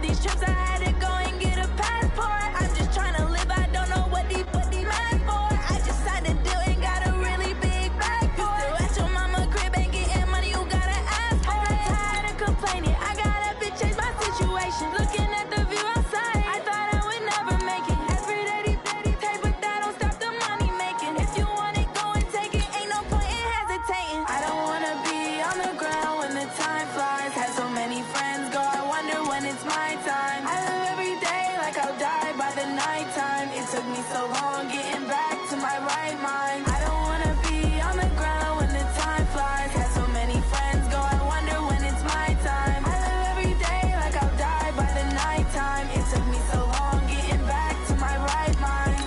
these trips, I had to go and get a passport. I'm just trying to live, I don't know what these mad for. I just signed a deal and got a really big bag for it. Still at your mama crib and getting money, you gotta ask for it. I'm tired of complaining, I got up and changed my situation. Looking at the view outside, I thought I would never make it. Every day they pay, but that don't stop the money making. If you want it, go and take it, ain't no point in hesitating. I don't wanna be on the ground when the time flies. Had so many friends go, I wonder when it's my time. I live every day like I'll die by the nighttime. It took me so long getting back to my right mind. I don't wanna be on the ground when the time flies. Had so many friends go, I wonder when it's my time. I live every day like I'll die by the nighttime. It took me so long getting back to my right mind.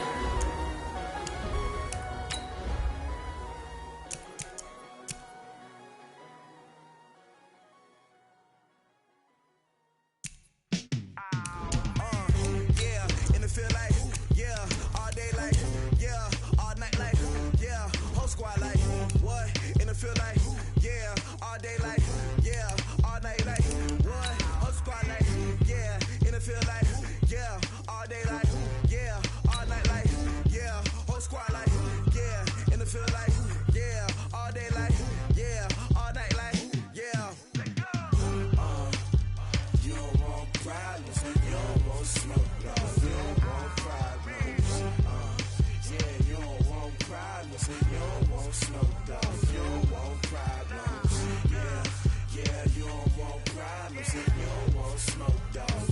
Yeah, in the field like, yeah, all day like, yeah, all night like, yeah, whole squad like, what? In the field like, yeah, all day like, yeah, all night like, what? Whole squad like, yeah, in the field like, yeah, all day like, yeah, all night like, yeah, whole squad like, yeah, in the field like, yeah, all day like, yeah, all night like, yeah. You don't want problems, you don't want smoke, you don't want problems. Yeah, you don't want problems, you don't want smoke, you don't want problems. Yeah, you don't want problems, you don't want smoke,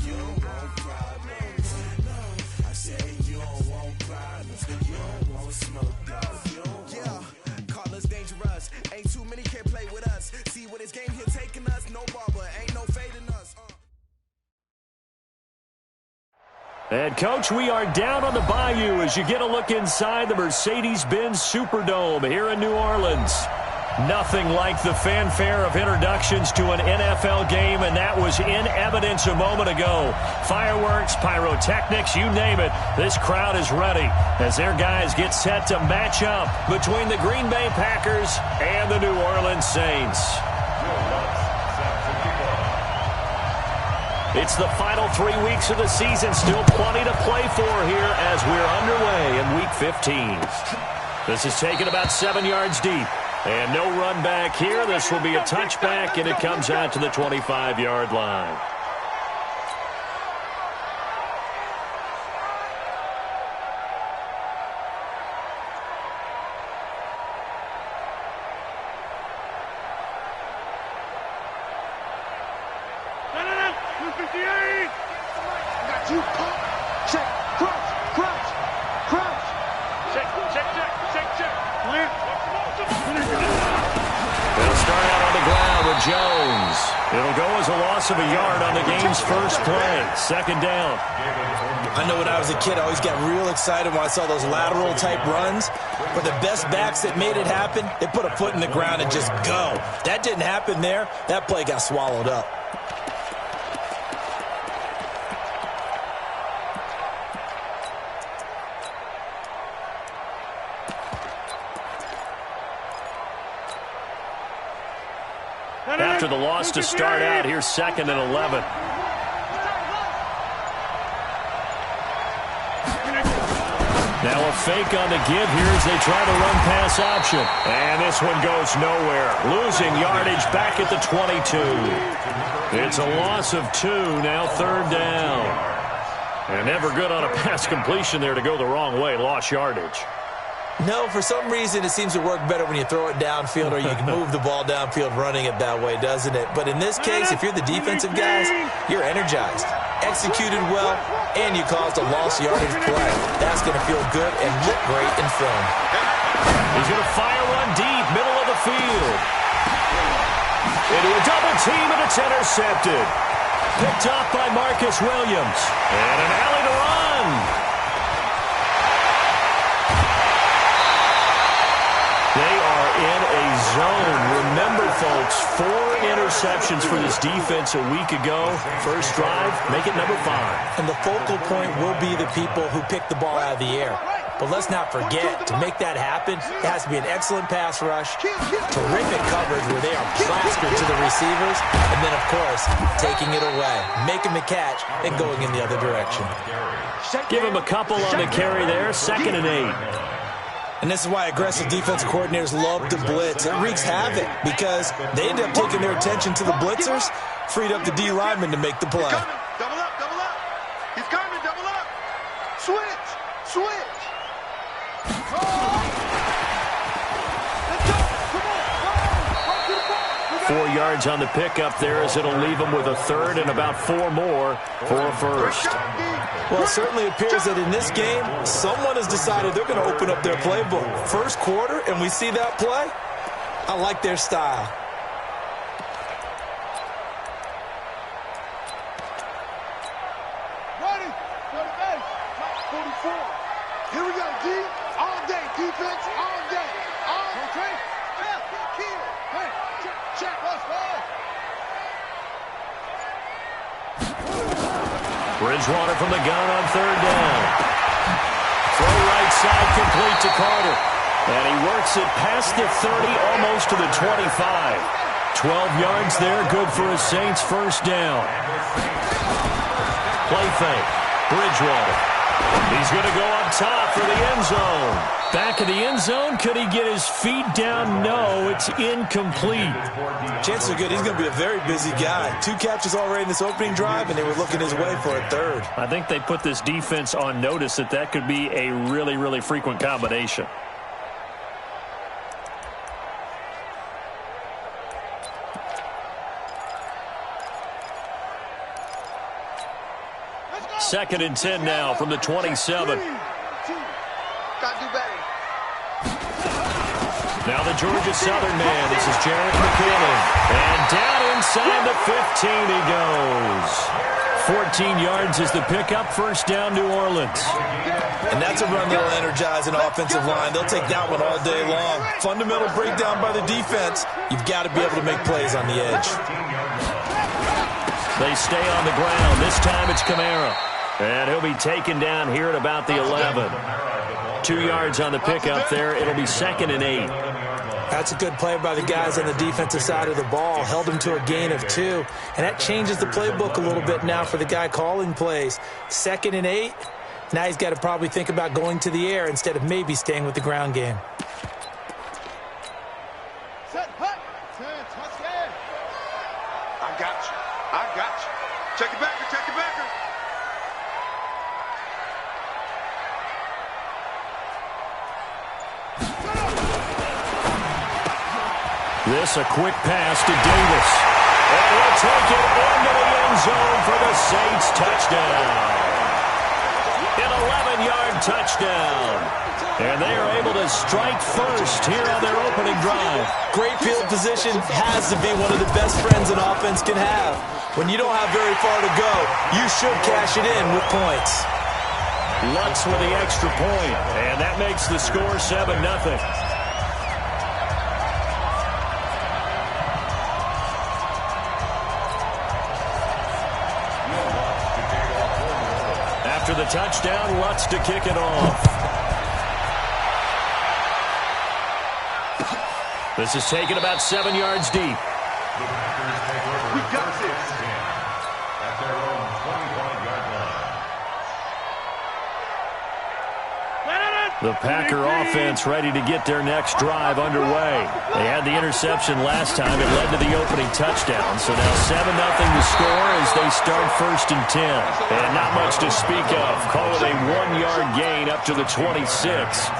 you don't want problems. No, I say you don't want problems, you don't want smoke, you don't want. Yeah, call us dangerous, ain't too many can play with us. See what this game here taking us, no barber, ain't no fading us. And, Coach, we are down on the Bayou as you get a look inside the Mercedes-Benz Superdome here in New Orleans. Nothing like the fanfare of introductions to an NFL game, and that was in evidence a moment ago. Fireworks, pyrotechnics, you name it. This crowd is ready as their guys get set to match up between the Green Bay Packers and the New Orleans Saints. It's the final 3 weeks of the season. Still plenty to play for here as we're underway in Week 15. This is taken about 7 yards deep. And no run back here. This will be a touchback, and it comes out to the 25-yard line. Jones. It'll go as a loss of a yard on the game's first play. Second down. I know when I was a kid, I always got real excited when I saw those lateral type runs. But the best backs that made it happen, they put a foot in the ground and just go. That didn't happen there. That play got swallowed up. After the loss to start out, here's 2nd and 11. Now a fake on the give here as they try to run pass option. And this one goes nowhere. Losing yardage back at the 22. It's a loss of 2, now 3rd down. And never good on a pass completion there to go the wrong way. Lost yardage. No, for some reason it seems to work better when you throw it downfield or you can move the ball downfield running it that way, doesn't it? But in this case, if you're the defensive guys, you're energized, executed well, and you caused a lost yardage play. That's going to feel good and look great in film. He's going to fire one deep, middle of the field. Into a double team, and it's intercepted. Picked off by Marcus Williams. And an alley to run. They are in a zone. Remember, folks, 4 interceptions for this defense a week ago. First drive, make it number 5. And the focal point will be the people who pick the ball out of the air. But let's not forget, to make that happen, it has to be an excellent pass rush, terrific coverage where they are plastered to the receivers, and then, of course, taking it away, making the catch, and going in the other direction. Give him a couple on the carry there, 2nd and 8. And this is why aggressive defensive coordinators love to blitz. It wreaks havoc because they end up taking their attention to the blitzers, freed up the D lineman to make the play. Double up, double up. He's coming, double up. Switch, switch. Let's go. Come on. 4 yards on the pickup there as it'll leave him with a 3rd and about 4 more for a 1st. Well, it certainly appears that in this game, someone has decided they're going to open up their playbook. First quarter, and we see that play. I like their style. Ready. 44. Here we go, D. All day. Defense, all day. All day. Kill. Hey, check. Let's go. Bridgewater from the gun on 3rd down. Throw right side complete to Carter. And he works it past the 30, almost to the 25. 12 yards there, good for a Saints 1st down. Play fake. Bridgewater. He's going to go up top for the end zone. Back in the end zone, could he get his feet down? No, it's incomplete. Chances are good. He's going to be a very busy guy. 2 catches already in this opening drive, and they were looking his way for a 3rd. I think they put this defense on notice that could be a really, really frequent combination. Second and 10 now from the 27. Gotta do better. Now the Georgia Southern man. This is Jerick McKinnon. And down inside the 15 he goes. 14 yards is the pickup. 1st down, New Orleans. And that's a run that'll energize an offensive line. They'll take that one all day long. Fundamental breakdown by the defense. You've got to be able to make plays on the edge. They stay on the ground. This time it's Kamara. And he'll be taken down here at about the 11. 2 yards on the pickup there. It'll be 2nd and 8. That's a good play by the guys on the defensive side of the ball. Held him to a gain of 2. And that changes the playbook a little bit now for the guy calling plays. 2nd and 8. Now he's got to probably think about going to the air instead of maybe staying with the ground game. Set, hut. Touchdown. I got you. Check it back. This a quick pass to Davis. And he'll take it into the end zone for the Saints touchdown. An 11-yard touchdown. And they are able to strike first here on their opening drive. Great field position has to be one of the best friends an offense can have. When you don't have very far to go, you should cash it in with points. Lutz with the extra point, and that makes the score 7-0. After the touchdown, Lutz to kick it off. This is taken about 7 yards deep. We got this. At their own 25-yard line. The Packer offense ready to get their next drive underway. They had the interception last time. It led to the opening touchdown. So now 7-0 to score as they start 1st and 10. And not much to speak of. Call it a 1-yard gain up to the 26.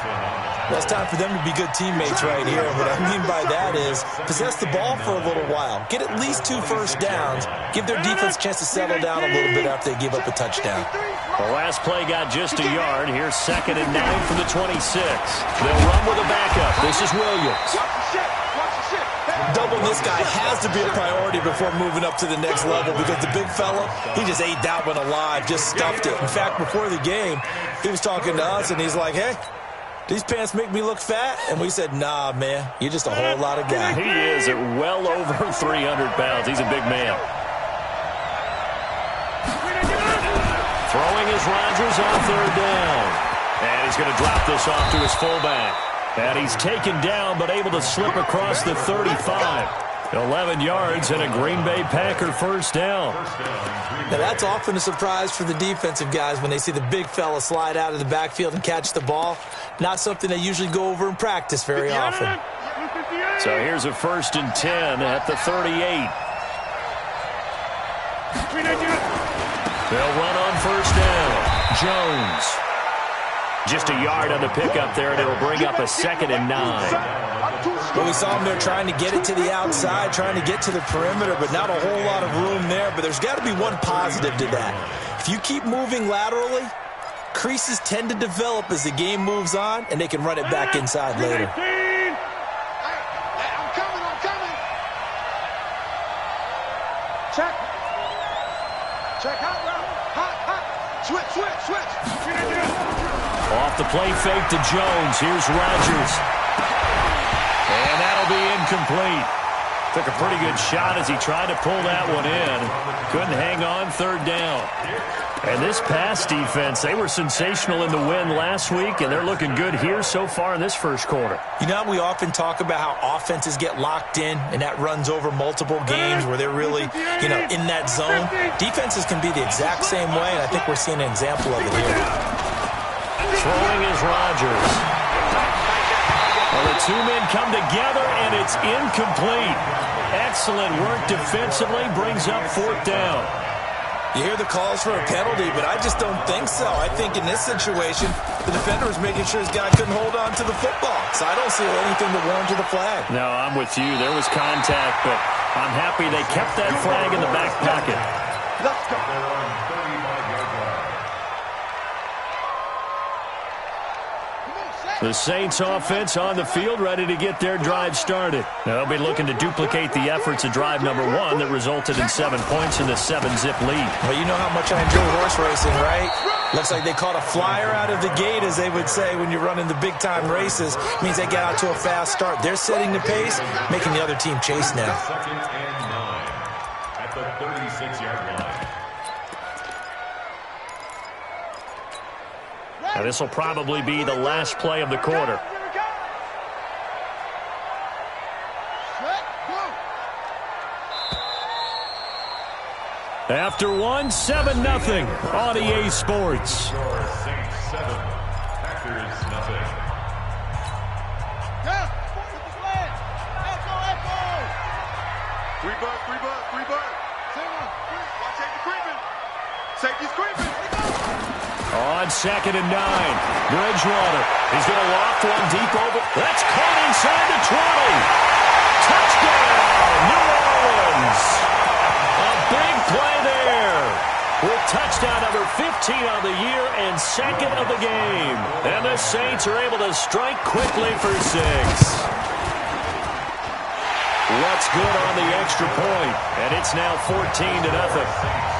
Well, it's time for them to be good teammates right here. And what I mean by that is possess the ball for a little while. Get at least 2 first downs. Give their defense a chance to settle down a little bit after they give up a touchdown. The last play got just a yard. Here's 2nd and 9 from the 26. They'll run with a backup. This is Williams. Doubling this guy has to be a priority before moving up to the next level because the big fella, he just ate that one alive, just stuffed it. In fact, before the game, he was talking to us, and he's like, hey, these pants make me look fat? And we said, nah, man, you're just a whole lot of guy. He is at well over 300 pounds. He's a big man. Throwing is Rodgers on 3rd down. And he's going to drop this off to his fullback. And he's taken down but able to slip across the 35. 11 yards and a Green Bay Packer first down. Now that's often a surprise for the defensive guys when they see the big fella slide out of the backfield and catch the ball. Not something they usually go over in practice very often. So here's a 1st and 10 at the 38. They'll run on first down. Jones. Just a yard on the pickup there, and it'll bring up a 2nd and 9. Well, we saw him there trying to get it to the outside, trying to get to the perimeter, but not a whole lot of room there. But there's got to be one positive to that. If you keep moving laterally, creases tend to develop as the game moves on, and they can run it back inside later. I'm coming. Check. Hot. Switch. Off the play fake to Jones. Here's Rodgers. And that'll be incomplete. Took a pretty good shot as he tried to pull that one in. Couldn't hang on, 3rd down. And this pass defense, they were sensational in the win last week, and they're looking good here so far in this first quarter. You know, we often talk about how offenses get locked in, and that runs over multiple games where they're really, in that zone. Defenses can be the exact same way, and I think we're seeing an example of it here. Throwing is Rodgers. Well, the two men come together, and it's incomplete. Excellent work defensively, brings up 4th down. You hear the calls for a penalty, but I just don't think so. I think in this situation, the defender was making sure his guy couldn't hold on to the football. So I don't see anything to warrant the flag. No, I'm with you. There was contact, but I'm happy they kept that flag in the back pocket. Let's go. The Saints offense on the field, ready to get their drive started. They'll be looking to duplicate the efforts of drive number 1 that resulted in 7 points in the 7-zip lead. Well, you know how much I enjoy horse racing, right? Looks like they caught a flyer out of the gate, as they would say when you're running the big-time races. Means they got out to a fast start. They're setting the pace, making the other team chase now. 2nd and 9 at the 36-yard line. Now, this will probably be the last play of the quarter. After 1, 7-0 on EA Sports. Saints 7, Packers nothing. Free bud. Watch safety creeping. Safety's creeping. On 2nd and 9, Bridgewater. He's going to loft one deep over. That's caught inside the 20. Touchdown, New Orleans. A big play there. With touchdown number 15 on the year and 2nd of the game. And the Saints are able to strike quickly for 6. What's good on the extra point? And it's now 14-0.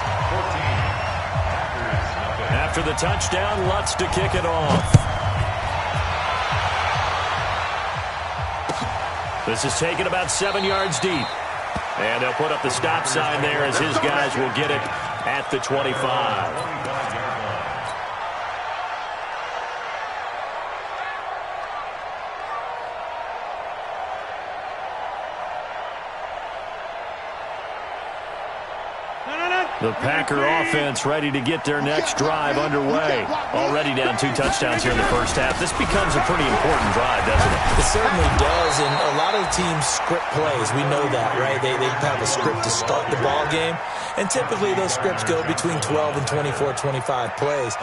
After the touchdown, Lutz to kick it off. This is taken about 7 yards deep. And they'll put up the stop sign there as his guys will get it at the 25. The Packer offense ready to get their next drive underway. Already down 2 touchdowns here in the first half. This becomes a pretty important drive, doesn't it? It certainly does, and a lot of teams script plays. We know that, right? They have a script to start the ball game, and typically those scripts go between 12 and 24, 25 plays.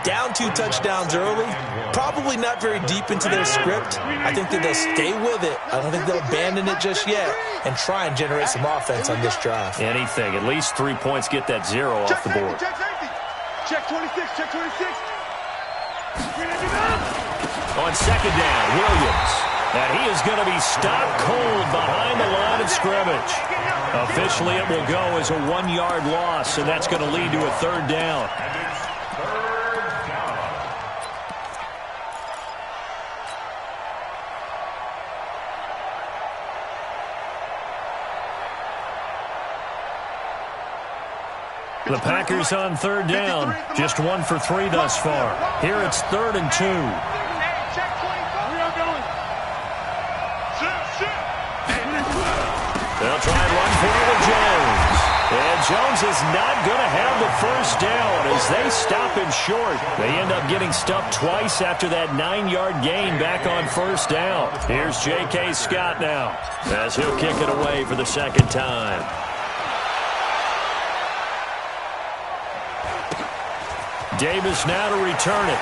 Down 2 touchdowns early, probably not very deep into their script. I think that they'll stay with it. I don't think they'll abandon it just yet and try and generate some offense on this drive. Anything. At least 3 points, get that 0 off the board. Check 26. On 2nd down, Williams. And he is going to be stopped cold behind the line of scrimmage. Officially, it will go as a 1-yard loss, and that's going to lead to a 3rd down. The Packers on third down. Just 1 for 3 thus far. Here it's 3rd and 2. They'll try and run for it with Jones. And Jones is not going to have the first down as they stop him short. They end up getting stuffed twice after that 9-yard gain back on first down. Here's J.K. Scott now as he'll kick it away for the second time. Davis now to return it.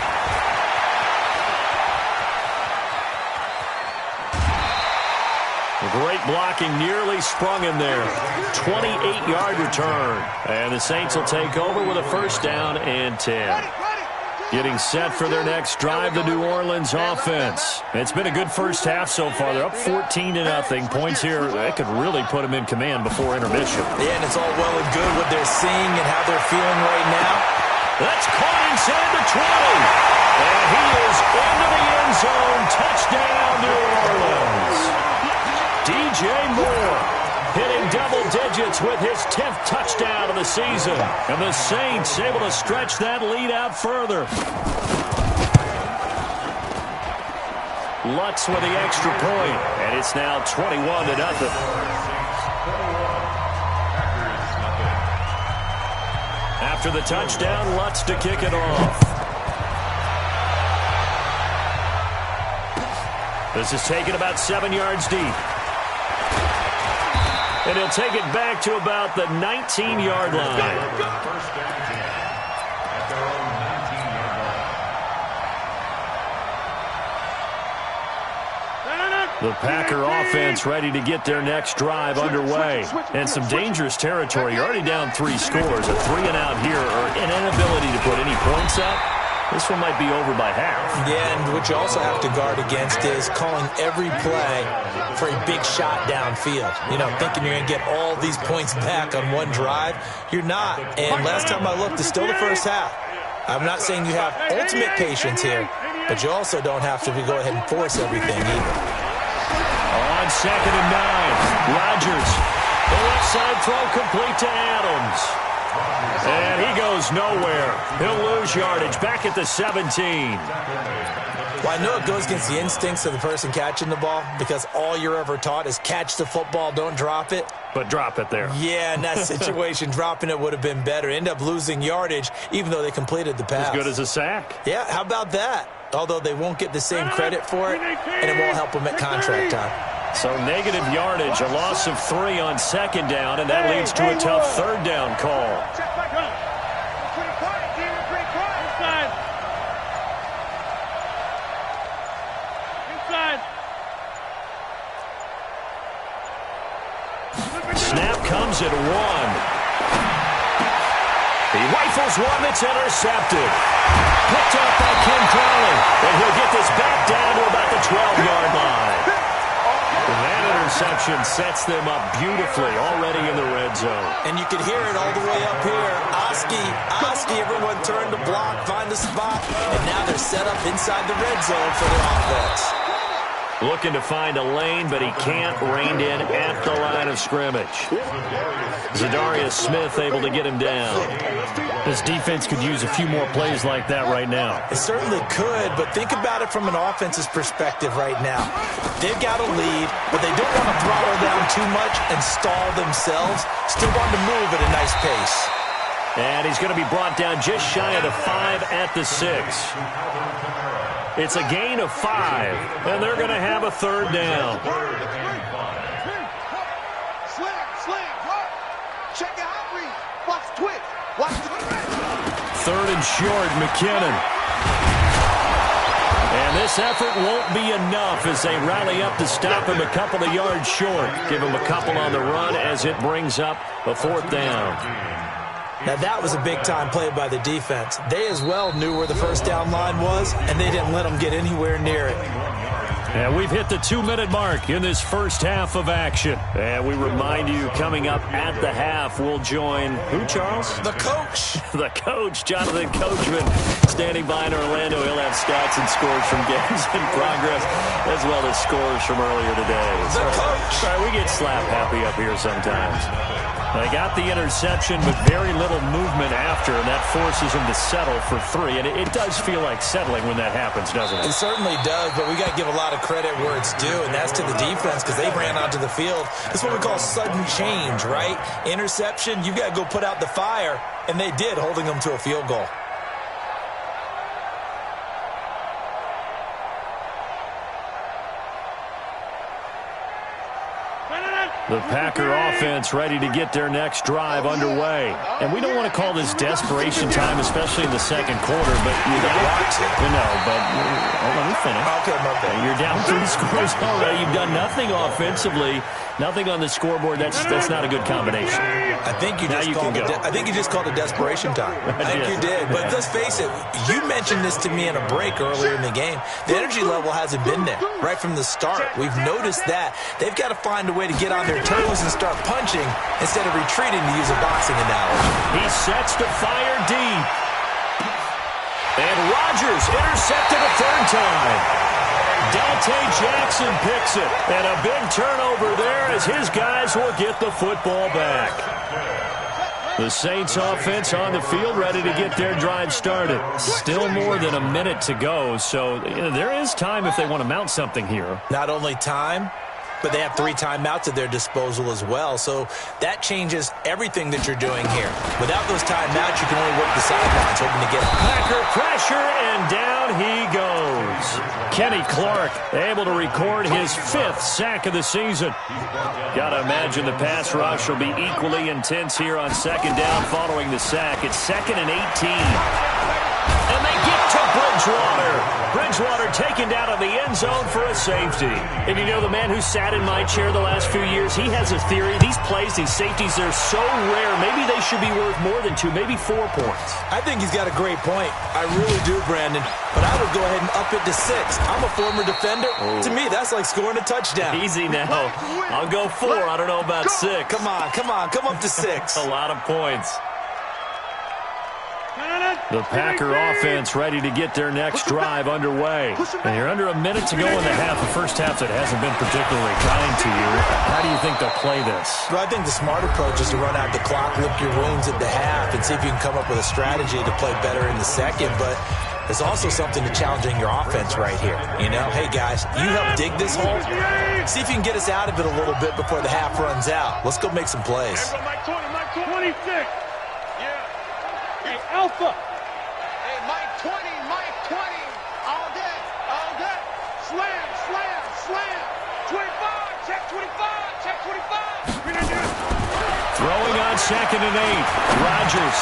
Great blocking, nearly sprung him there. 28-yard return. And the Saints will take over with a first down and 10. Getting set for their next drive, the New Orleans offense. It's been a good first half so far. They're up 14-0. Points here, that could really put them in command before intermission. Yeah, and it's all well and good what they're seeing and how they're feeling right now. That's caught inside the 20. And he is into the end zone. Touchdown, New Orleans. DJ Moore hitting double digits with his 10th touchdown of the season. And the Saints able to stretch that lead out further. Lutz with the extra point. And it's now 21-0. After the touchdown, Lutz to kick it off. This is taken about 7 yards deep. And he'll take it back to about the 19-yard line. First down at their own 19-yard line. The Packer offense ready to get their next drive underway. And some dangerous territory. You're already down 3 scores. A 3-and-out here or an inability to put any points up. This one might be over by half. Yeah, and what you also have to guard against is calling every play for a big shot downfield. You know, thinking you're going to get all these points back on one drive. You're not. And last time I looked, it's still the first half. I'm not saying you have ultimate patience here, but you also don't have to go ahead and force everything either. On 2nd and 9, Rodgers. The left side throw complete to Adams. And he goes nowhere. He'll lose yardage back at the 17. Well, I know it goes against the instincts of the person catching the ball because all you're ever taught is catch the football, don't drop it. But drop it there. Yeah, in that situation, dropping it would have been better. End up losing yardage even though they completed the pass. As good as a sack. Yeah, how about that? Although they won't get the same credit for it, and it won't help them at contract time. So negative yardage, a loss of 3 on 2nd down, and that leads to a tough 3rd down call. Snap comes at 1. He rifles one that's intercepted. Picked up by Ken Crawley, and he'll get this back down to about the 12-yard line. And that interception sets them up beautifully already in the red zone. And you can hear it all the way up here. Oski, everyone turned to block, find the spot, and now they're set up inside the red zone for their offense. Looking to find a lane, but he can't. Reined in at the line of scrimmage. Zadarius Smith able to get him down. This defense could use a few more plays like that right now. It certainly could, but think about it from an offense's perspective right now. They've got a lead, but they don't want to throttle down too much and stall themselves. Still want to move at a nice pace. And he's going to be brought down just shy of the 5 at the 6. It's a gain of 5, and they're going to have a 3rd down. Sling, check it out, read. Watch the twitch. Watch the twitch. 3rd and short, McKinnon. And this effort won't be enough as they rally up to stop him a couple of yards short. Give him a couple on the run as it brings up a 4th down. Now, that was a big-time play by the defense. They as well knew where the first down line was, and they didn't let them get anywhere near it. And we've hit the 2-minute mark in this first half of action. And we remind you, coming up at the half, we'll join who, Charles? The coach. The coach, Jonathan Coachman, standing by in Orlando. He'll have stats and scores from games in progress, as well as scores from earlier today. The coach. All right, we get slap happy up here sometimes. They got the interception, but very little movement after, and that forces them to settle for 3. And it does feel like settling when that happens, doesn't it? It certainly does, but we got to give a lot of credit where it's due, and that's to the defense because they ran onto the field. That's what we call sudden change, right? Interception, you've got to go put out the fire, and they did, holding them to a field goal. The Packer offense ready to get their next drive underway. And we don't want to call this desperation time, especially in the second quarter, but you got to. Let me finish. Okay. You're down 3 scores already. You've done nothing offensively, nothing on the scoreboard. That's not a good combination. I think you just called it desperation time. I think you did. But let's face it, you mentioned this to me in a break earlier in the game. The energy level hasn't been there right from the start. We've noticed that. They've got to find a way to get on their toes and start punching instead of retreating, to use a boxing analogy. He sets to fire deep. And Rodgers intercepted a 3rd time. Dante Jackson picks it. And a big turnover there as his guys will get the football back. The Saints offense on the field ready to get their drive started. Still more than a minute to go, so there is time if they want to mount something here. Not only time, but they have 3 timeouts at their disposal as well. So that changes everything that you're doing here. Without those timeouts, you can only work the sidelines, hoping to get it. Packer pressure, and down he goes. Kenny Clark able to record his 5th sack of the season. Got to imagine the pass rush will be equally intense here on 2nd down following the sack. It's 2nd and 18. And they get to Bridgewater. Bridgewater taken down in the end zone for a safety. And you know, the man who sat in my chair the last few years, he has a theory. These plays, these safeties, they're so rare. Maybe they should be worth more than 2, maybe 4 points. I think he's got a great point. I really do, Brandon. But I would go ahead and up it to 6. I'm a former defender. Oh. To me, that's like scoring a touchdown. Easy now. I'll go 4. I don't know about 6. Come on. Come up to 6. A lot of points. The Packer offense ready to get their next drive underway. And you're under a minute to go in the half. The first half that hasn't been particularly kind to you. How do you think they'll play this? Well, I think the smart approach is to run out the clock, lick your wounds at the half, and see if you can come up with a strategy to play better in the second. But there's also something to challenging your offense right here. You know, hey, guys, you help dig this hole. See if you can get us out of it a little bit before the half runs out. Let's go make some plays. Mike 26. Hey, Alpha. Hey, Mike 20. All day. Slam. 25. Check 25. Throwing on 2nd and 8. Rodgers.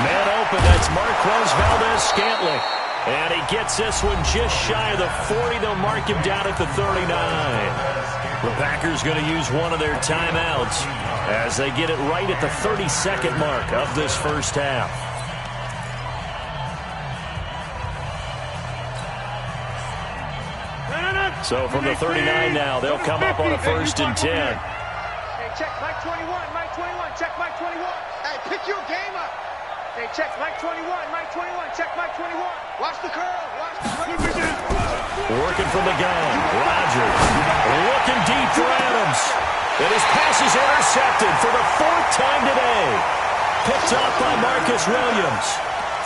Man open. That's Marquez Valdes-Scantling. And he gets this one just shy of the 40. They'll mark him down at the 39. The Packers going to use one of their timeouts as they get it right at the 32nd mark of this first half. So from the 39 now, they'll come up on a 1st and 10. Hey, check Mike 21. Check Mike 21. Hey, pick your game up. Hey, check Mike 21. Check Mike 21. Watch the curve. Working from the gun. Rodgers looking deep for Adams. And his pass is intercepted for the 4th time today. Picked up by Marcus Williams.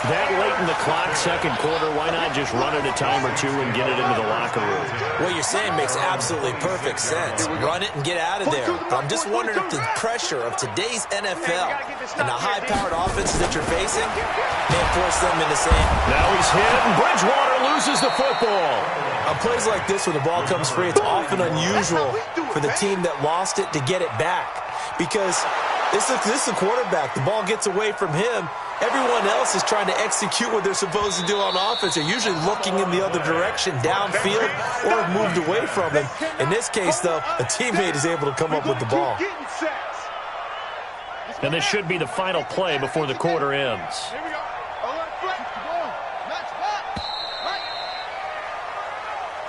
That late in the clock, second quarter, why not just run it a time or 2 and get it into the locker room? What you're saying makes absolutely perfect sense. Run it and get out of there. But I'm just wondering if the pressure of today's NFL and the high-powered offenses that you're facing may force them into saying, now he's hit, and Bridgewater loses the football. On plays like this, when the ball comes free, it's often unusual for the team that lost it to get it back. Because this is a quarterback. The ball gets away from him. Everyone else is trying to execute what they're supposed to do on offense. They're usually looking in the other direction, downfield, or moved away from him. In this case, though, a teammate is able to come up with the ball. And this should be the final play before the quarter ends.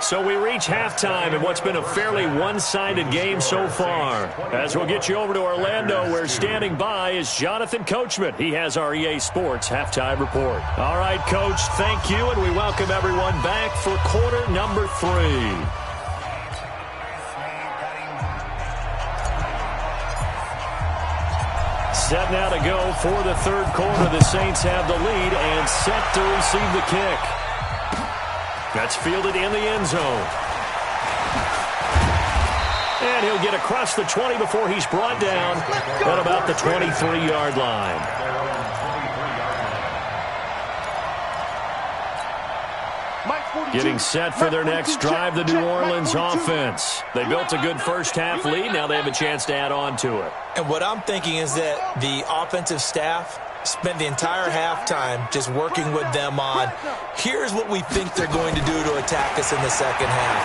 So we reach halftime in what's been a fairly one-sided game so far. As we'll get you over to Orlando, where standing by is Jonathan Coachman. He has our EA Sports Halftime Report. All right, Coach, thank you, and we welcome everyone back for quarter number 3. Set now to go for the third quarter. The Saints have the lead and set to receive the kick. That's fielded in the end zone. And he'll get across the 20 before he's brought down at about the 23-yard line. Getting set for their next drive, the New Orleans offense. They built a good first-half lead. Now they have a chance to add on to it. And what I'm thinking is that the offensive staff spent the entire halftime just working with them on, here's what we think they're going to do to attack us in the second half.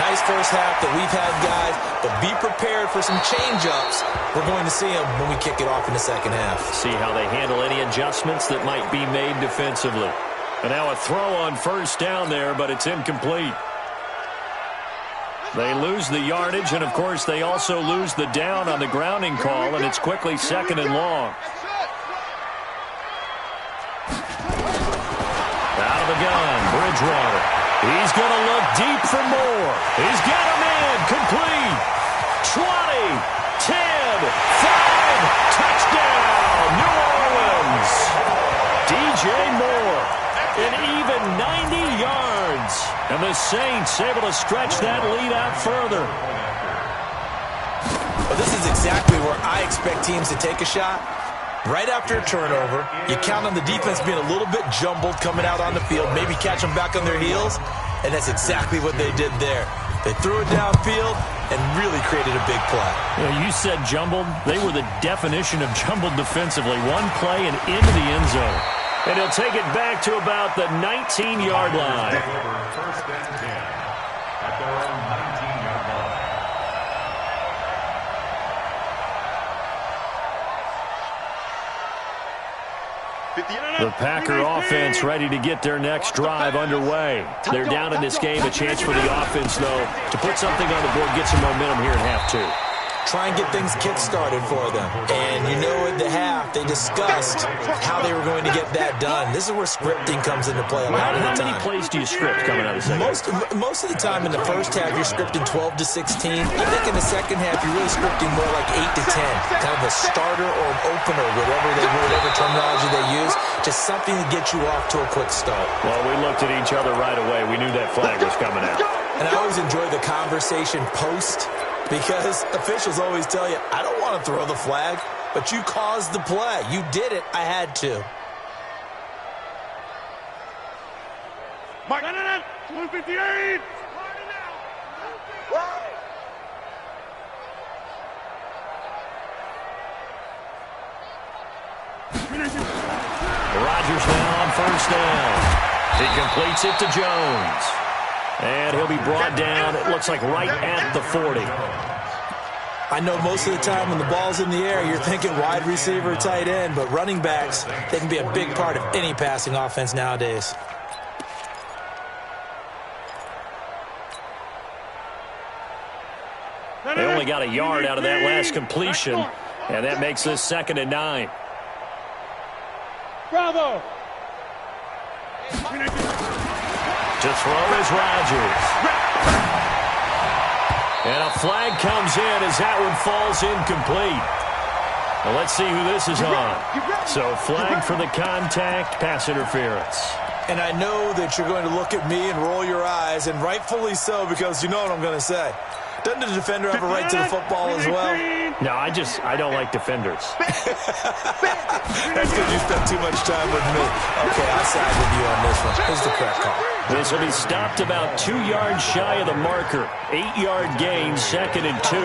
Nice first half that we've had, guys, but be prepared for some change-ups. We're going to see them when we kick it off in the second half. See how they handle any adjustments that might be made defensively. And now a throw on first down there, but it's incomplete. They lose the yardage, and, of course, they also lose the down on the grounding call, and it's quickly second and long. Out of the gun, Bridgewater. He's going to look deep for more. He's got him in, complete. 20, 10, 5, touchdown, New Orleans. DJ Moore, an even 90 yards. And the Saints able to stretch that lead out further. Well, this is exactly where I expect teams to take a shot. Right after a turnover, you count on the defense being a little bit jumbled coming out on the field, maybe catch them back on their heels, and that's exactly what they did there. They threw it downfield and really created a big play. You said jumbled. They were the definition of jumbled defensively. One play and into the end zone. And he'll take it back to about the 19-yard line. First and 10 at their own 19-yard line. The Packer offense ready to get their next drive underway. They're down in this game. A chance for the offense, though, to put something on the board, get some momentum here in half two. Try and get things kick-started for them. And you know at the half, they discussed how they were going to get that done. This is where scripting comes into play a lot of the time. How many plays do you script coming out of the second? Most of the time in the first half, you're scripting 12 to 16. I think in the second half, you're really scripting more like 8 to 10. Kind of a starter or an opener, whatever terminology they use. Just something to get you off to a quick start. Well, we looked at each other right away. We knew that flag was coming out. And I always enjoy the conversation post, because officials always tell you, I don't want to throw the flag, but you caused the play. You did it. I had to. Mark, 258. Rodgers now on first down. He completes it to Jones. And he'll be brought down, it looks like right at the 40. I know most of the time when the ball's in the air, you're thinking wide receiver, tight end, but running backs, they can be a big part of any passing offense nowadays. They only got a yard out of that last completion, and that makes this 2nd and 9. Bravo. To throw is Rodgers. And a flag comes in as that one falls incomplete. Well, let's see who this is on. So flag for the contact, pass interference. And I know that you're going to look at me and roll your eyes, and rightfully so, because you know what I'm going to say. Doesn't the defender have a right to the football as well? No, I don't like defenders. That's because you spent too much time with me. Okay, I side with you on this one. Here's the correct call. This will be stopped about 2 yards shy of the marker. 8-yard gain, 2nd and 2.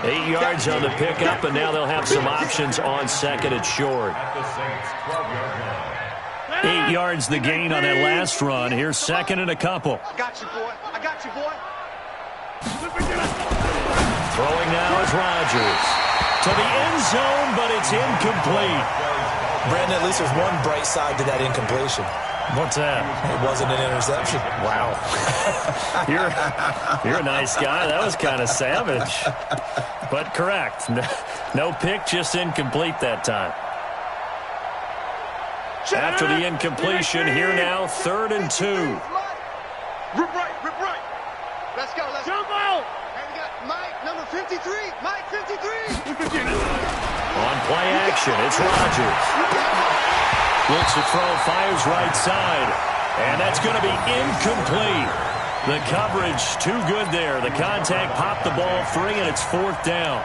8 yards on the pickup, and now they'll have some options on 2nd and short. 8 yards the gain on that last run. Here's 2nd and a couple. I got you, boy. I got you, boy. Throwing now is Rodgers. To the end zone, but it's incomplete. Brandon, at least there's one bright side to that incompletion. What's that? It wasn't an interception. Wow. You're a nice guy. That was kind of savage. But correct. No pick, just incomplete that time. After the incompletion, here now, 3rd and 2. Rip right, rip right. Let's go, let's go. Jump out. And we got Mike, number 53. Mike, 53. On play action, it's Rodgers. Looks to throw, fires right side. And that's going to be incomplete. The coverage too good there. The contact popped the ball free, and it's 4th down.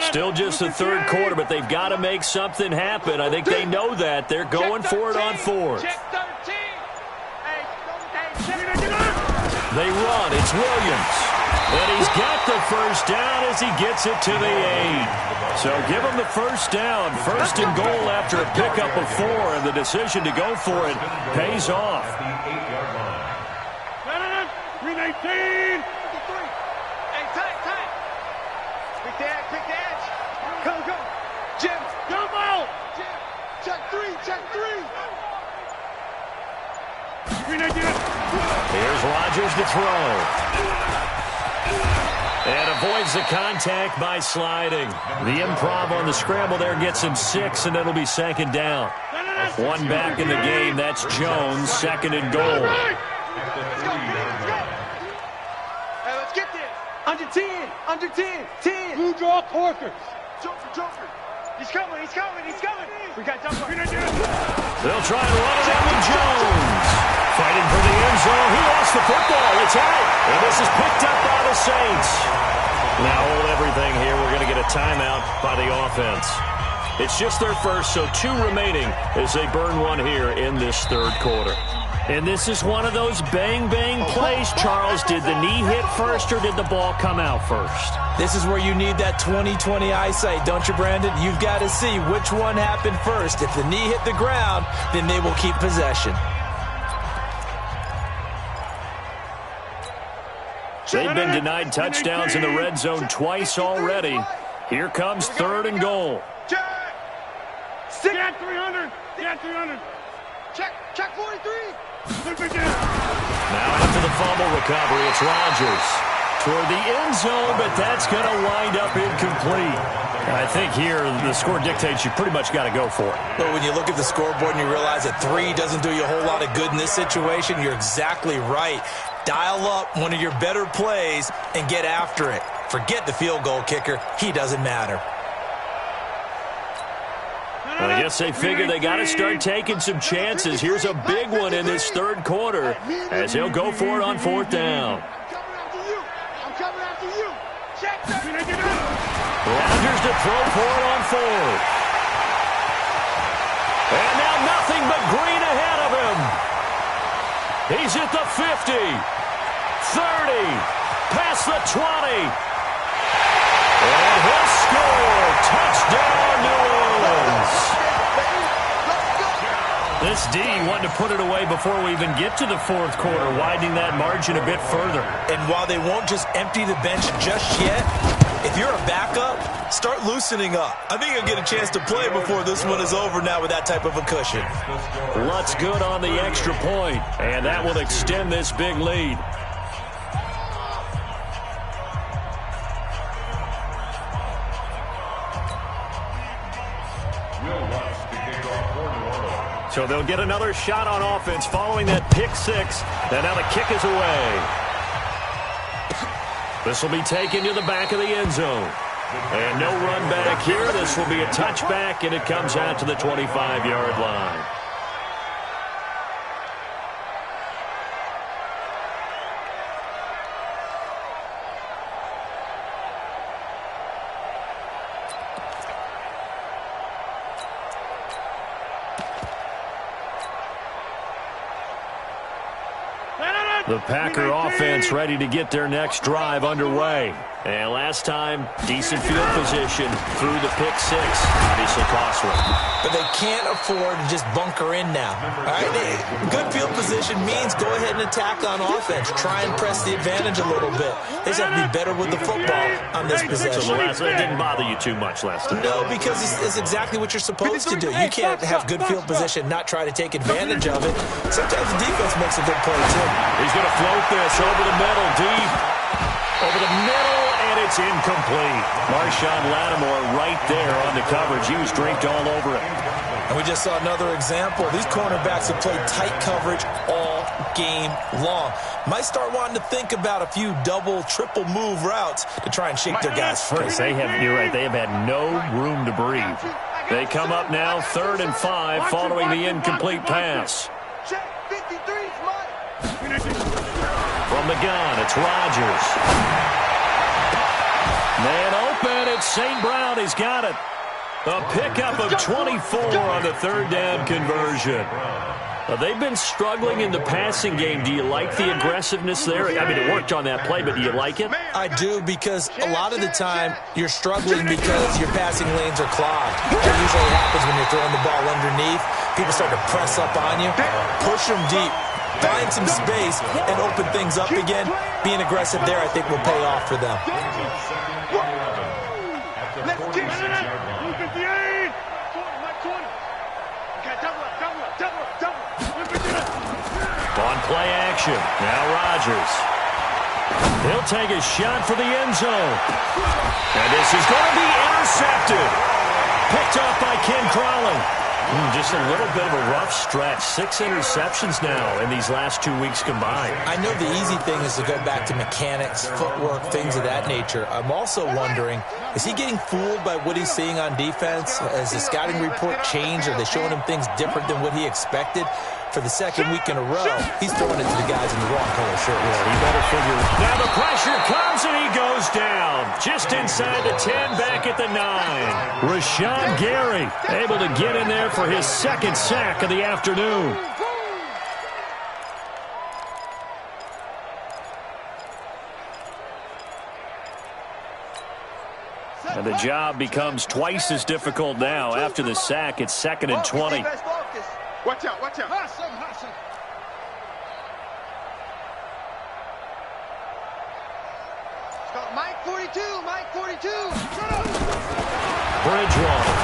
Still just the 3rd quarter, but they've got to make something happen. I think they know that. They're going for it on 4th. They run. It's Williams. And he's got the first down as he gets it to the 8. So give him the first down. 1st and goal after a pickup of 4, and the decision to go for it pays off. 319. Quick edge. Go. Jim. Jumbo. Jim. Check 3. Here's Rodgers to throw. And avoids the contact by sliding. The improv on the scramble there gets him 6, and it'll be 2nd down. 1 back in the game. That's Jones, 2nd and goal. Let's go. Hey, let's get this. Under 10. 10. Blue draw Corker. Joker. He's coming. We got jumper. They'll try and run it out with Jones. Fighting for the end zone. He lost the football. It's out. And this is picked up by the Saints. Now hold everything here. We're going to get a timeout by the offense. It's just their first, so 2 remaining as they burn 1 here in this 3rd quarter. And this is one of those bang-bang plays, Charles. Did the knee hit first or did the ball come out first? This is where you need that 20/20 eyesight, don't you, Brandon? You've got to see which one happened first. If the knee hit the ground, then they will keep possession. They've been denied touchdowns in the red zone twice already. Here comes 3rd and goal. Check 300. Check 43. Now after the fumble recovery, it's Rodgers. Toward the end zone, but that's going to wind up incomplete. I think here the score dictates you pretty much got to go for it. But when you look at the scoreboard and you realize that 3 doesn't do you a whole lot of good in this situation, you're exactly right. Dial up one of your better plays and get after it. Forget the field goal kicker. He doesn't matter. Well, I guess they figure they got to start taking some chances. Here's a big one in this 3rd quarter as he'll go for it on 4th down. I'm coming after you. Check 300. Rodgers to throw for it on 4th. And now nothing but green ahead of him. He's at the 50, 30, past the 20. And he'll score. Touchdown, New Orleans. This D wanted to put it away before we even get to the 4th quarter, widening that margin a bit further. And while they won't just empty the bench just yet, if you're a backup, start loosening up. I think you'll get a chance to play before this one is over now with that type of a cushion. Lutz good on the extra point, and that will extend this big lead. So they'll get another shot on offense following that pick 6, and now the kick is away. This will be taken to the back of the end zone. And no run back here. This will be a touchback, and it comes out to the 25-yard line. The Packer offense ready to get their next drive underway. And last time, decent field position through the pick six. Obviously costly. But they can't afford to just bunker in now. All right? Good field position means go ahead and attack on offense. Try and press the advantage a little bit. They just have to be better with the football on this possession. So it didn't bother you too much last time. No, because it's exactly what you're supposed to do. You can't have good field position, not try to take advantage of it. Sometimes the defense makes a good play, too. He's going to float this over the middle, deep. Over the middle, and it's incomplete. Marshawn Lattimore right there on the coverage. He was draped all over it. And we just saw another example. These cornerbacks have played tight coverage all game long. Might start wanting to think about a few double, triple move routes to try and shake their guys free. You're right, they have had no room to breathe. They come up now 3rd and 5 following the incomplete pass. From the gun, it's Rodgers. Man open, it's St. Brown. He's got it. A pickup of 24 on the 3rd down conversion. They've been struggling in the passing game. Do you like the aggressiveness there? I mean, it worked on that play, but do you like it? I do, because a lot of the time you're struggling because your passing lanes are clogged. That usually happens when you're throwing the ball underneath. People start to press up on you. Push them deep. Find some space and open things up again. Being aggressive there, I think, will pay off for them. Let's get it. Move 58. 20, Mike 20. Okay, double up. On play action. Now Rodgers. He'll take a shot for the end zone. And this is going to be intercepted. Picked off by Ken Crawley. Just a little bit of a rough stretch. 6 interceptions now in these last 2 weeks combined. I know the easy thing is to go back to mechanics, footwork, things of that nature. I'm also wondering, is he getting fooled by what he's seeing on defense? Has the scouting report changed? Are they showing him things different than what he expected? For the 2nd week in a row, he's throwing it to the guys in the wrong color shirt. Yeah, he better figure it. Now the pressure comes and he goes down. Just inside the 10, back at the 9. Rashawn Gary able to get in there for his 2nd sack of the afternoon. And the job becomes twice as difficult now. After the sack, it's 2nd and 20. Watch out. Mike 42. Bridgewater.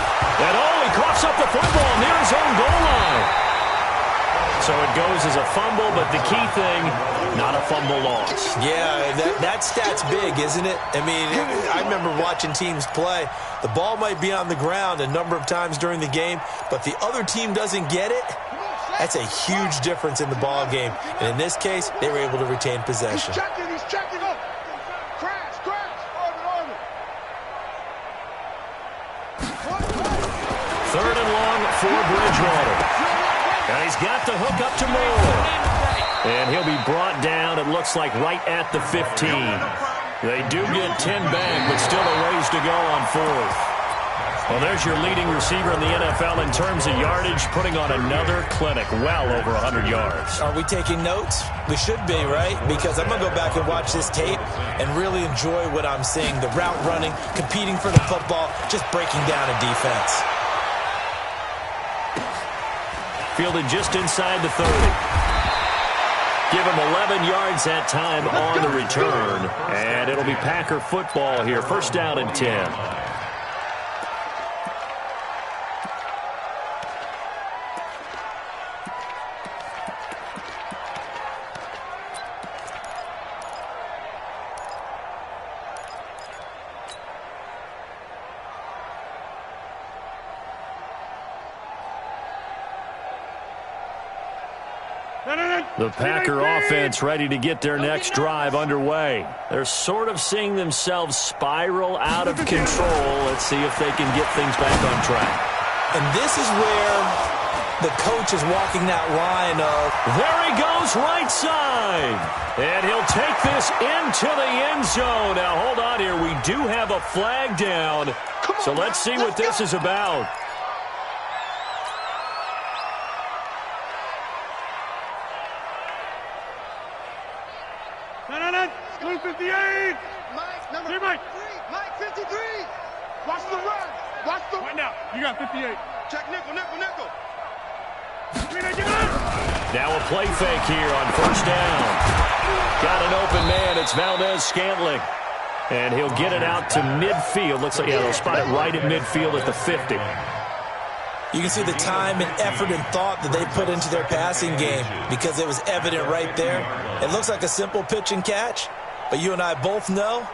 And he coughs up the football near his own goal line. So it goes as a fumble, but the key thing, not a fumble loss. Yeah, that stat's big, isn't it? I mean, I remember watching teams play. The ball might be on the ground a number of times during the game, but the other team doesn't get it. That's a huge difference in the ball game. And in this case, they were able to retain possession. He's checking up. Crash. Orbit. 3rd and long for Bridgewater. And he's got the hook up to Moore. And he'll be brought down, it looks like, right at the 15. They do get 10 back, but still a ways to go on 4th. Well, there's your leading receiver in the NFL in terms of yardage, putting on another clinic, well over 100 yards. Are we taking notes? We should be, right? Because I'm going to go back and watch this tape and really enjoy what I'm seeing. The route running, competing for the football, just breaking down a defense. Fielded just inside the 30. Give him 11 yards that time on the return. And it'll be Packer football here. 1st down and 10. The Packer offense ready to get their next drive underway. They're sort of seeing themselves spiral out of control. Let's see if they can get things back on track. And this is where the coach is walking that line of... There he goes, right side. And he'll take this into the end zone. Now, hold on here. We do have a flag down. So let's see what this is about. Blue 58. Mike, number 3. Mike 53. Watch the run. Watch the run. Now, you got 58. Check nickel. Now a play fake here on first down. Got an open man. It's Valdez-Scantling. And he'll get it out to midfield. Looks like, they'll spot it right at midfield at the 50. You can see the time and effort and thought that they put into their passing game because it was evident right there. It looks like a simple pitch and catch, but you and I both know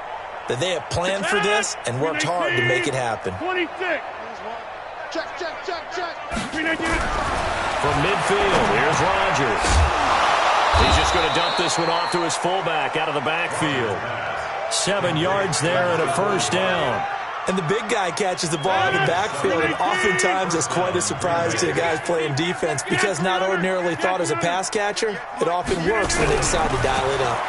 that they have planned for this and worked hard to make it happen. 26. Check. From midfield, here's Rodgers. He's just going to dump this one off to his fullback out of the backfield. 7 yards there and a first down. And the big guy catches the ball out of the backfield, and oftentimes it's quite a surprise to the guys playing defense because not ordinarily thought as a pass catcher, it often works when they decide to dial it up.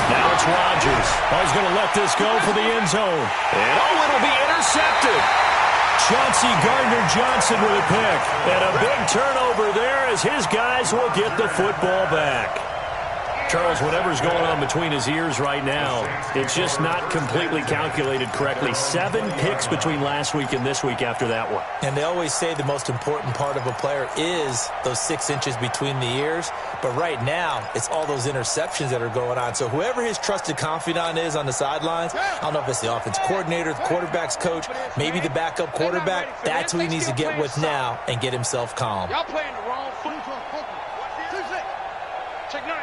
Now it's Rodgers. He's going to let this go for the end zone. And it'll be intercepted. Chauncey Gardner-Johnson with a pick. And a big turnover there as his guys will get the football back. Charles, whatever's going on between his ears right now, it's just not completely calculated correctly. 7 picks between last week and this week after that one. And they always say the most important part of a player is those 6 inches between the ears. But right now, it's all those interceptions that are going on. So whoever his trusted confidant is on the sidelines, I don't know if it's the offense coordinator, the quarterback's coach, maybe the backup quarterback, that's who he needs to get with now and get himself calm. Y'all playing the wrong foot. Check 9.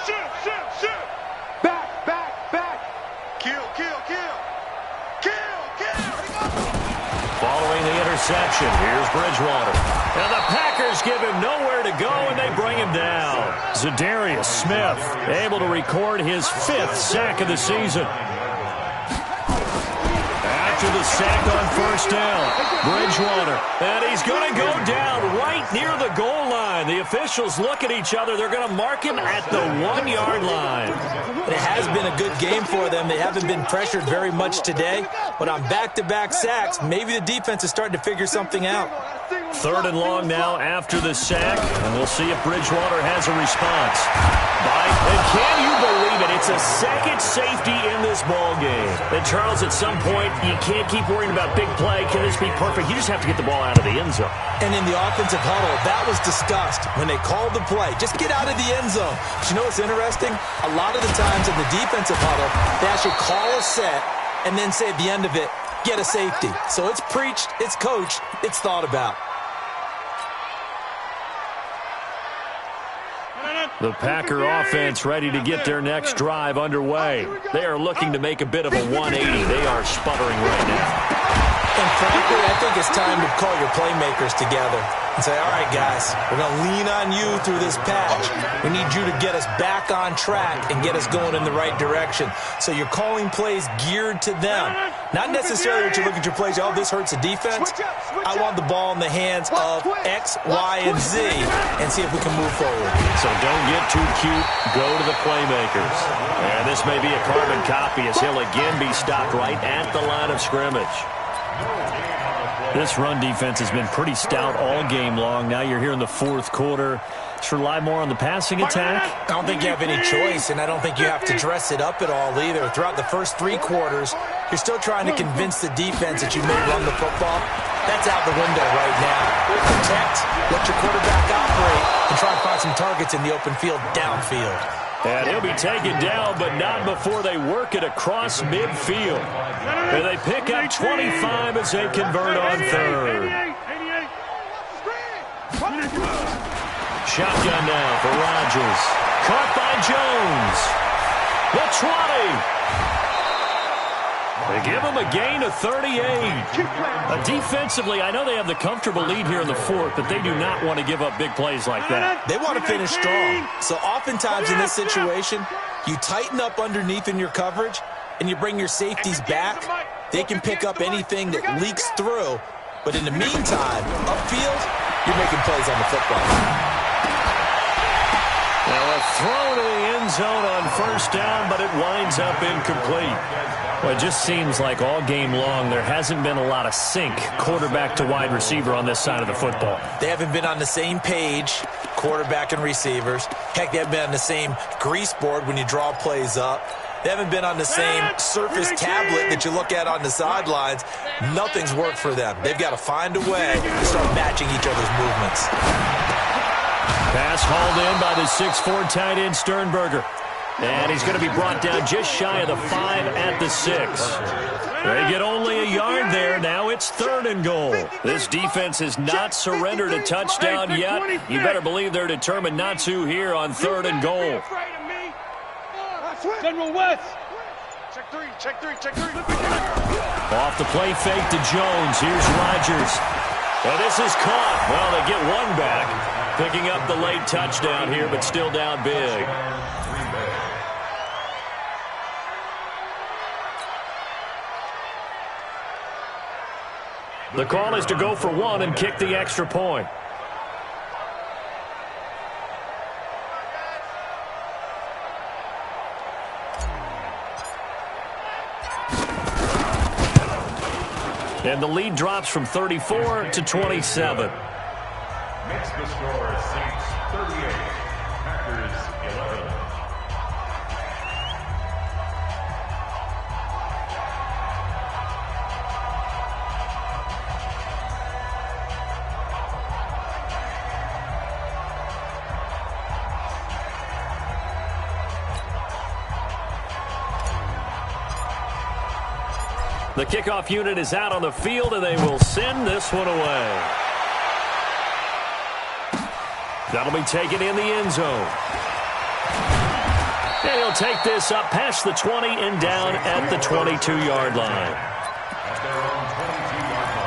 Shoot. Back. Kill. Following the interception, here's Bridgewater. And the Packers give him nowhere to go, and they bring him down. Zadarius Smith able to record his 5th sack of the season. After the sack on first down, Bridgewater, and he's going to go down right near the goal line. The officials look at each other. They're going to mark him at the 1-yard line. It has been a good game for them. They haven't been pressured very much today, but on back-to-back sacks, maybe the defense is starting to figure something out. 3rd and long now after the sack, and we'll see if Bridgewater has a response. And can you believe it? It's a second safety in this ball game. And Charles, at some point, you can't keep worrying about big play. Can this be perfect? You just have to get the ball out of the end zone. And in the offensive huddle, that was discussed when they called the play. Just get out of the end zone. But you know what's interesting? A lot of the times in the defensive huddle, they actually call a set and then say at the end of it, get a safety. So it's preached, it's coached, it's thought about. The Packer offense ready to get their next drive underway. They are looking to make a bit of a 180. They are sputtering right now. And frankly, I think it's time to call your playmakers together and say, all right, guys, we're going to lean on you through this patch. We need you to get us back on track and get us going in the right direction. So you're calling plays geared to them. Not necessarily what you look at your plays, oh, this hurts the defense. I want the ball in the hands of X, Y, and Z and see if we can move forward. So don't get too cute. Go to the playmakers. And this may be a carbon copy as he'll again be stopped right at the line of scrimmage. This run defense has been pretty stout all game long. Now you're here in the 4th quarter. Just rely more on the passing attack. I don't think you have any choice, and I don't think you have to dress it up at all either. Throughout the first 3 quarters, you're still trying to convince the defense that you may run the football. That's out the window right now. Protect, let your quarterback operate, and try to find some targets in the open field downfield. And he'll be taken down, but not before they work it across midfield. And they pick up 25 as they convert on 3rd. Shotgun now for Rodgers. Caught by Jones. The 20. They give him a gain of 38. Defensively, I know they have the comfortable lead here in the 4th, but they do not want to give up big plays like that. They want to finish strong. So oftentimes in this situation, you tighten up underneath in your coverage, and you bring your safeties back. They can pick up anything that leaks through. But in the meantime, upfield, you're making plays on the football. Now a throw to the end zone on first down, but it winds up incomplete. Well, it just seems like all game long there hasn't been a lot of sync quarterback to wide receiver on this side of the football. They haven't been on the same page, quarterback and receivers. Heck, they haven't been on the same grease board when you draw plays up. They haven't been on the same surface tablet that you look at on the sidelines. Nothing's worked for them. They've got to find a way to start matching each other's movements. Pass hauled in by the 6'4" tight end Sternberger. And he's going to be brought down just shy of the 5 at the 6. They get only a yard there. Now it's 3rd and goal. This defense has not surrendered a touchdown yet. You better believe they're determined not to here on 3rd and goal. General West. Check three, check three, check three. Off the play fake to Jones. Here's Rodgers. Well, this is caught. Well, they get one back. Picking up the late touchdown here, but still down big. The call is to go for one and kick the extra point. And the lead drops from 34 to 27. Makes the score Saints 38, Packers 11. The kickoff unit is out on the field, and they will send this one away. That'll be taken in the end zone. And he'll take this up past the 20 and down at the 22-yard line. At their own 22-yard line.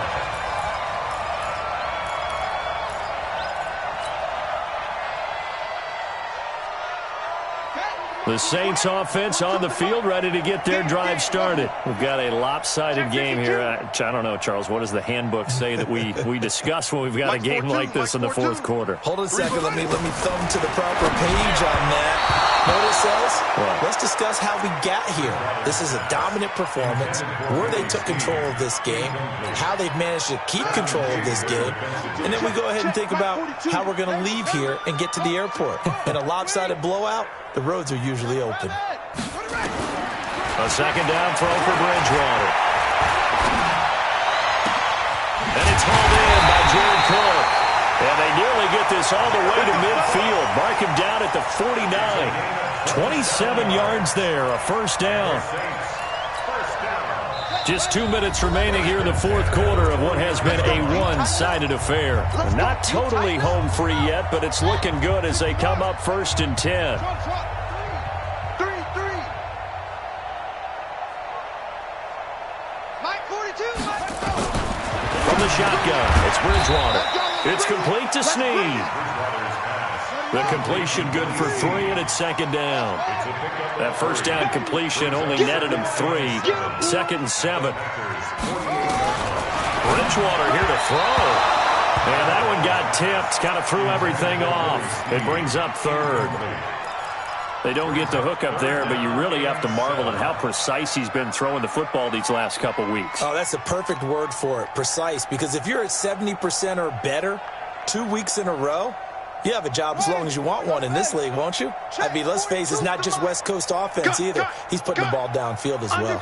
The Saints offense on the field, ready to get their drive started. We've got a lopsided game here. I don't know, Charles, what does the handbook say that we discuss when we've got a game like this in the fourth quarter? Hold on a second. Let me thumb to the proper page on that. Know what it says? What? Let's discuss how we got here. This is a dominant performance, where they took control of this game, how they've managed to keep control of this game, and then we go ahead and think about how we're going to leave here and get to the airport. In a lopsided blowout, the roads are usually open. A second down throw for Bridgewater. And it's hauled in by Jared Cook. And they nearly get this all the way to midfield. Mark him down at the 49. 27 yards there, a first down. Just 2 minutes remaining here in the fourth quarter of what has been a one-sided affair. Not totally home free yet, but it's looking good as they come up 1st and 10. From the shotgun, it's Bridgewater. It's complete to Snead. The completion good for 3, and it's 2nd down. That first down completion only netted him 3. 2nd and 7. Bridgewater here to throw. And that one got tipped, kind of threw everything off. It brings up 3rd. They don't get the hook up there, but you really have to marvel at how precise he's been throwing the football these last couple weeks. Oh, that's the perfect word for it, precise, because if you're at 70% or better 2 weeks in a row, you have a job as long as you want one in this league, won't you? I mean, let's face it, it's not just West Coast offense either. He's putting the ball downfield as well.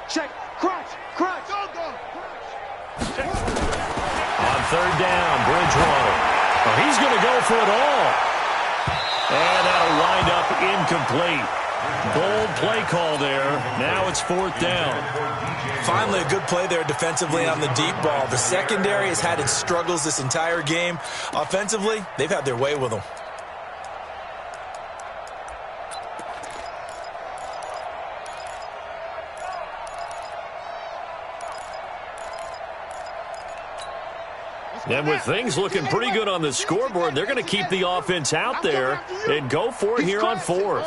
Check, crunch, crunch. On 3rd down, Bridgewater. Oh, he's going to go for it all. And that'll wind up incomplete. Bold play call there. Now it's 4th down. Finally, a good play there defensively on the deep ball. The secondary has had its struggles this entire game. Offensively, they've had their way with them. And with things looking pretty good on the scoreboard, they're going to keep the offense out there and go for it here on 4th.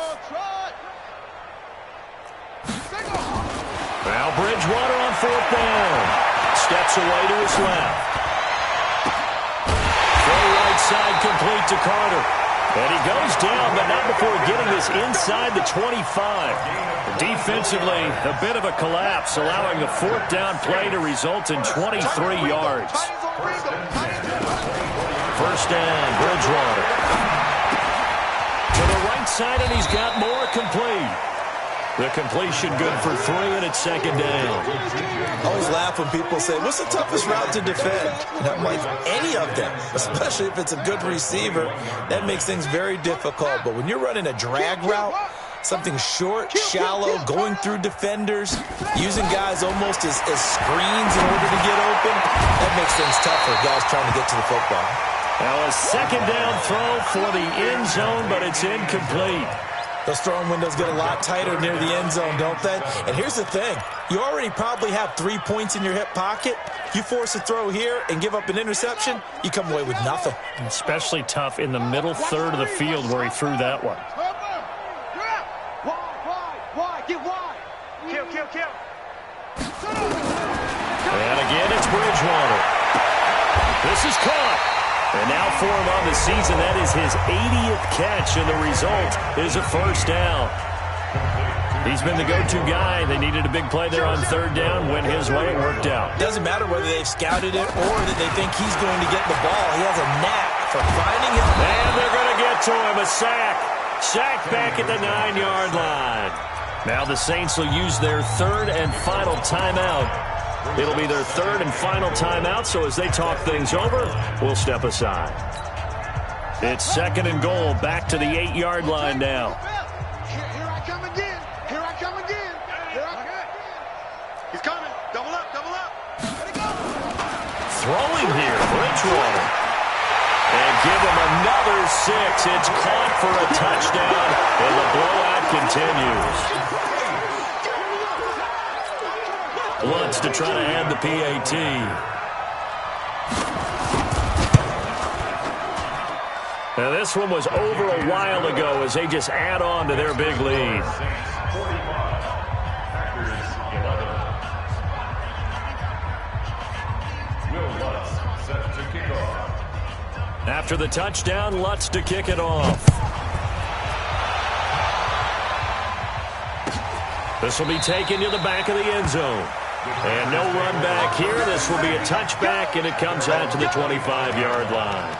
Now Bridgewater on 4th down. Steps away to his left. Throw right side complete to Carter. And he goes down, but not before getting this inside the 25. Defensively, a bit of a collapse, allowing the fourth down play to result in 23 yards. First down, Bridgewater. To the right side, and he's got more complete. The completion good for 3, and it's second down. I always laugh when people say, what's the toughest route to defend? And I'm like, any of them, especially if it's a good receiver. That makes things very difficult. But when you're running a drag route, something short, shallow, going through defenders, using guys almost as screens in order to get open, that makes things tough for guys trying to get to the football. Now a second down throw for the end zone, but it's incomplete. Those throwing windows get a lot tighter near the end zone, don't they? And here's the thing. You already probably have 3 points in your hip pocket. You force a throw here and give up an interception, you come away with nothing. Especially tough in the middle third of the field where he threw that one. Wide, get wide. Kill. And again, it's Bridgewater. This is caught. And now for him on the season, that is his 80th catch, and the result is a first down. He's been the go-to guy. They needed a big play there on third down. Went his way, it worked out. Doesn't matter whether they've scouted it or that they think he's going to get the ball. He has a knack for finding it. And they're going to get to him, a sack. Sack back at the 9-yard line. Now the Saints will use their third and final timeout. It'll be their third and final timeout, so as they talk things over, we'll step aside. It's second and goal, back to the 8-yard line now. Here I come again. He's coming. Double up. Let it go. Throwing here, Bridgewater. And give him another 6. It's caught for a touchdown, and the blowout continues. Wants to try to add the PAT. Now this one was over a while ago as they just add on to their big lead. After the touchdown, Lutz to kick it off. This will be taken to the back of the end zone. And no run back here. This will be a touchback, and it comes out to the 25-yard line.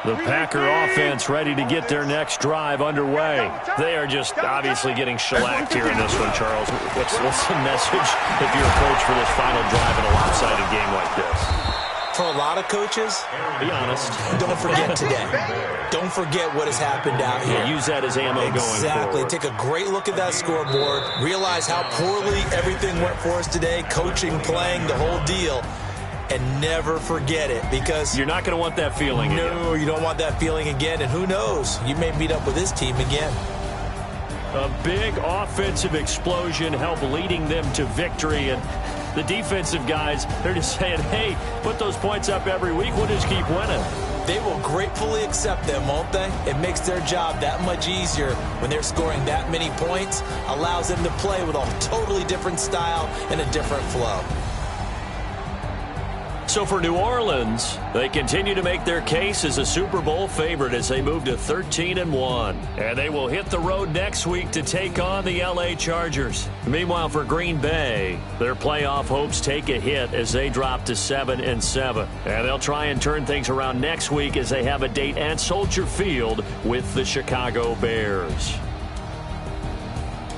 The Packer offense ready to get their next drive underway. They are just obviously getting shellacked here in this one, Charles. What's the message if you're a coach for this final drive in a lopsided game like this? For a lot of coaches, be honest, don't forget today. Don't forget what has happened out here. Yeah, use that as ammo going forward. Exactly. Take a great look at that scoreboard. Realize how poorly everything went for us today. Coaching, playing, the whole deal. And never forget it, because you're not going to want that feeling again. No, you don't want that feeling again. And who knows? You may meet up with this team again. A big offensive explosion helped leading them to victory. And the defensive guys, they're just saying, hey, put those points up every week. We'll just keep winning. They will gratefully accept them, won't they? It makes their job that much easier when they're scoring that many points. Allows them to play with a totally different style and a different flow. So for New Orleans, they continue to make their case as a Super Bowl favorite as they move to 13-1. And they will hit the road next week to take on the LA Chargers. Meanwhile, for Green Bay, their playoff hopes take a hit as they drop to 7-7. And they'll try and turn things around next week as they have a date at Soldier Field with the Chicago Bears.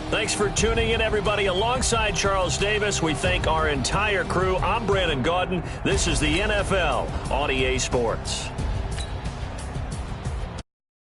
Thanks for tuning in, everybody. Alongside Charles Davis, we thank our entire crew. I'm Brandon Gaudin. This is the NFL on EA Sports.